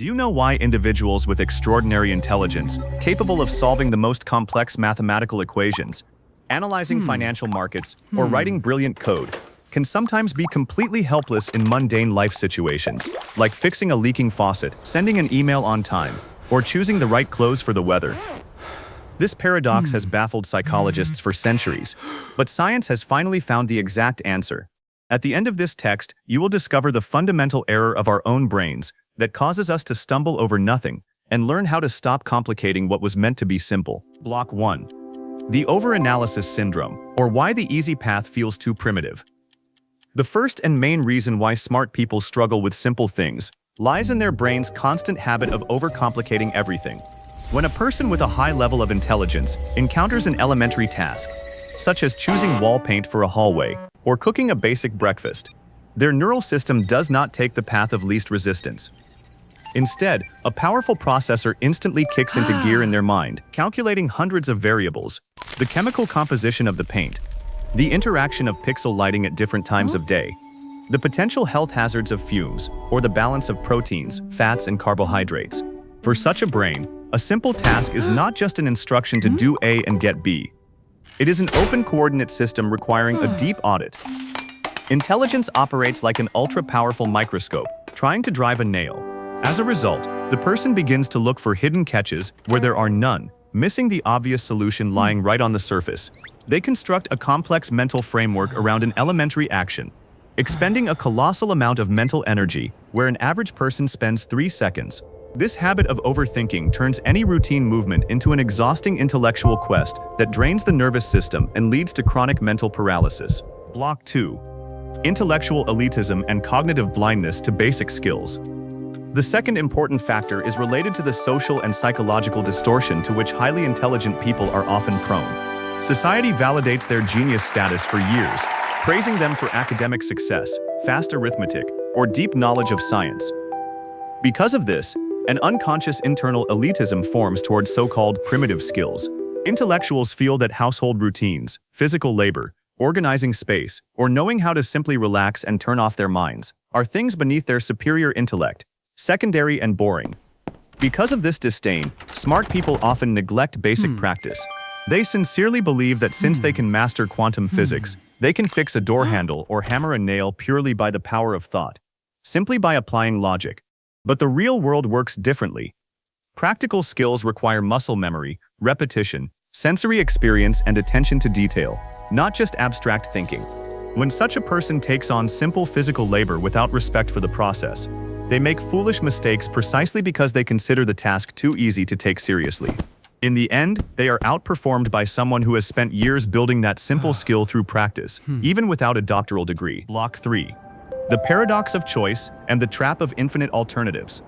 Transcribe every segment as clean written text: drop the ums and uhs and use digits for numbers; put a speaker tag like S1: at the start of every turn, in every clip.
S1: Do you know why individuals with extraordinary intelligence, capable of solving the most complex mathematical equations, analyzing financial markets, or writing brilliant code, can sometimes be completely helpless in mundane life situations, like fixing a leaking faucet, sending an email on time, or choosing the right clothes for the weather? This paradox has baffled psychologists for centuries, but science has finally found the exact answer. At the end of this text, you will discover the fundamental error of our own brains that causes us to stumble over nothing and learn how to stop complicating what was meant to be simple. Block 1. The overanalysis syndrome, or why the easy path feels too primitive. The first and main reason why smart people struggle with simple things lies in their brain's constant habit of overcomplicating everything. When a person with a high level of intelligence encounters an elementary task, such as choosing wall paint for a hallway or cooking a basic breakfast, their neural system does not take the path of least resistance. Instead, a powerful processor instantly kicks into gear in their mind, calculating hundreds of variables: the chemical composition of the paint, the interaction of pixel lighting at different times of day, the potential health hazards of fumes, or the balance of proteins, fats, and carbohydrates. For such a brain, a simple task is not just an instruction to do A and get B. It is an open coordinate system requiring a deep audit. Intelligence operates like an ultra-powerful microscope, trying to drive a nail. As a result, the person begins to look for hidden catches where there are none, missing the obvious solution lying right on the surface. They construct a complex mental framework around an elementary action, expending a colossal amount of mental energy where an average person spends 3 seconds. This habit of overthinking turns any routine movement into an exhausting intellectual quest that drains the nervous system and leads to chronic mental paralysis. Block 2. Intellectual elitism and cognitive blindness to basic skills. The second important factor is related to the social and psychological distortion to which highly intelligent people are often prone. Society validates their genius status for years, praising them for academic success, fast arithmetic, or deep knowledge of science. Because of this, an unconscious internal elitism forms towards so-called primitive skills. Intellectuals feel that household routines, physical labor, organizing space, or knowing how to simply relax and turn off their minds are things beneath their superior intellect, secondary and boring. Because of this disdain, smart people often neglect basic practice. They sincerely believe that since they can master quantum physics, they can fix a door handle or hammer a nail purely by the power of thought, simply by applying logic. But the real world works differently. Practical skills require muscle memory, repetition, sensory experience, and attention to detail, not just abstract thinking. When such a person takes on simple physical labor without respect for the process, they make foolish mistakes precisely because they consider the task too easy to take seriously. In the end, they are outperformed by someone who has spent years building that simple skill through practice, even without a doctoral degree. Block 3. The paradox of choice and the trap of infinite alternatives.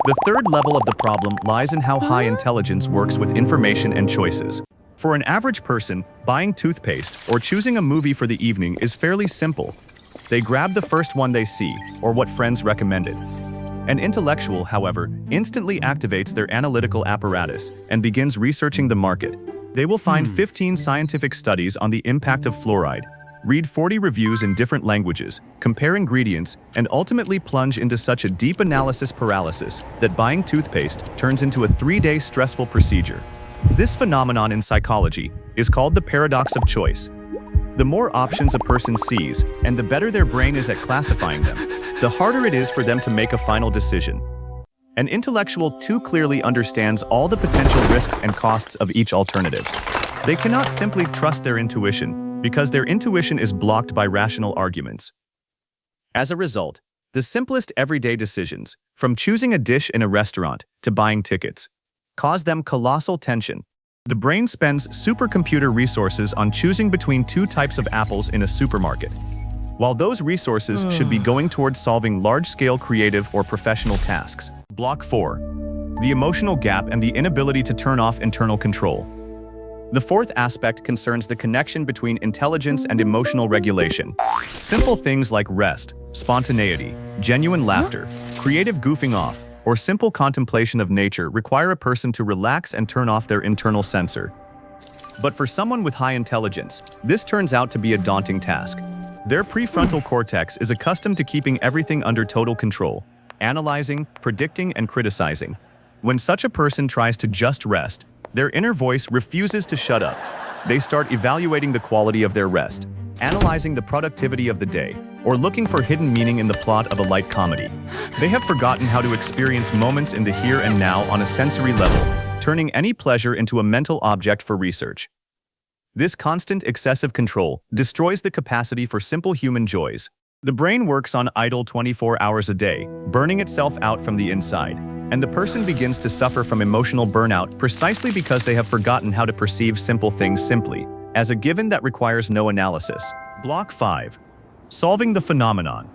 S1: The third level of the problem lies in how high intelligence works with information and choices. For an average person, buying toothpaste or choosing a movie for the evening is fairly simple. They grab the first one they see, or what friends recommended. An intellectual, however, instantly activates their analytical apparatus and begins researching the market. They will find 15 scientific studies on the impact of fluoride, read 40 reviews in different languages, compare ingredients, and ultimately plunge into such a deep analysis paralysis that buying toothpaste turns into a 3-day stressful procedure. This phenomenon in psychology is called the paradox of choice. The more options a person sees, and the better their brain is at classifying them, the harder it is for them to make a final decision. An intellectual too clearly understands all the potential risks and costs of each alternative. They cannot simply trust their intuition, because their intuition is blocked by rational arguments. As a result, the simplest everyday decisions, from choosing a dish in a restaurant to buying tickets, cause them colossal tension. The brain spends supercomputer resources on choosing between 2 types of apples in a supermarket, while those resources should be going towards solving large-scale creative or professional tasks. Block 4. The emotional gap and the inability to turn off internal control. The fourth aspect concerns the connection between intelligence and emotional regulation. Simple things like rest, spontaneity, genuine laughter, creative goofing off, or simple contemplation of nature require a person to relax and turn off their internal censor. But for someone with high intelligence, this turns out to be a daunting task. Their prefrontal cortex is accustomed to keeping everything under total control. analyzing, predicting, and criticizing. When such a person tries to just rest, their inner voice refuses to shut up. They start evaluating the quality of their rest, analyzing the productivity of the day, or looking for hidden meaning in the plot of a light comedy. They have forgotten how to experience moments in the here and now on a sensory level, turning any pleasure into a mental object for research. This constant excessive control destroys the capacity for simple human joys. The brain works on idle 24 hours a day, burning itself out from the inside, and the person begins to suffer from emotional burnout precisely because they have forgotten how to perceive simple things simply, as a given that requires no analysis. Block 5. Solving the phenomenon.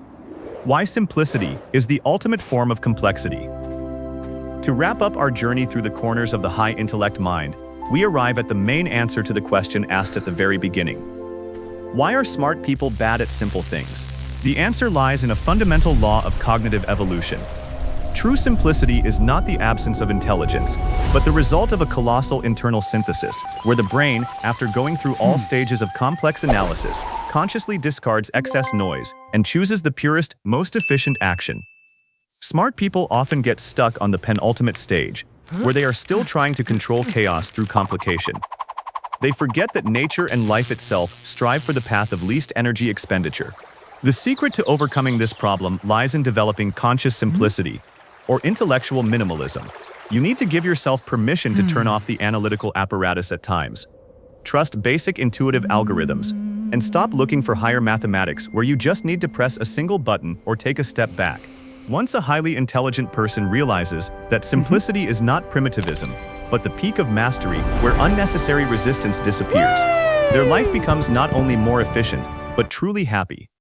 S1: Why simplicity is the ultimate form of complexity. To wrap up our journey through the corners of the high-intellect mind, we arrive at the main answer to the question asked at the very beginning. Why are smart people bad at simple things? The answer lies in a fundamental law of cognitive evolution. True simplicity is not the absence of intelligence, but the result of a colossal internal synthesis, where the brain, after going through all stages of complex analysis, consciously discards excess noise and chooses the purest, most efficient action. Smart people often get stuck on the penultimate stage, where they are still trying to control chaos through complication. They forget that nature and life itself strive for the path of least energy expenditure. The secret to overcoming this problem lies in developing conscious simplicity, or intellectual minimalism. You need to give yourself permission to turn off the analytical apparatus at times. Trust basic intuitive algorithms, and stop looking for higher mathematics where you just need to press a single button or take a step back. Once a highly intelligent person realizes that simplicity is not primitivism, but the peak of mastery where unnecessary resistance disappears, their life becomes not only more efficient, but truly happy.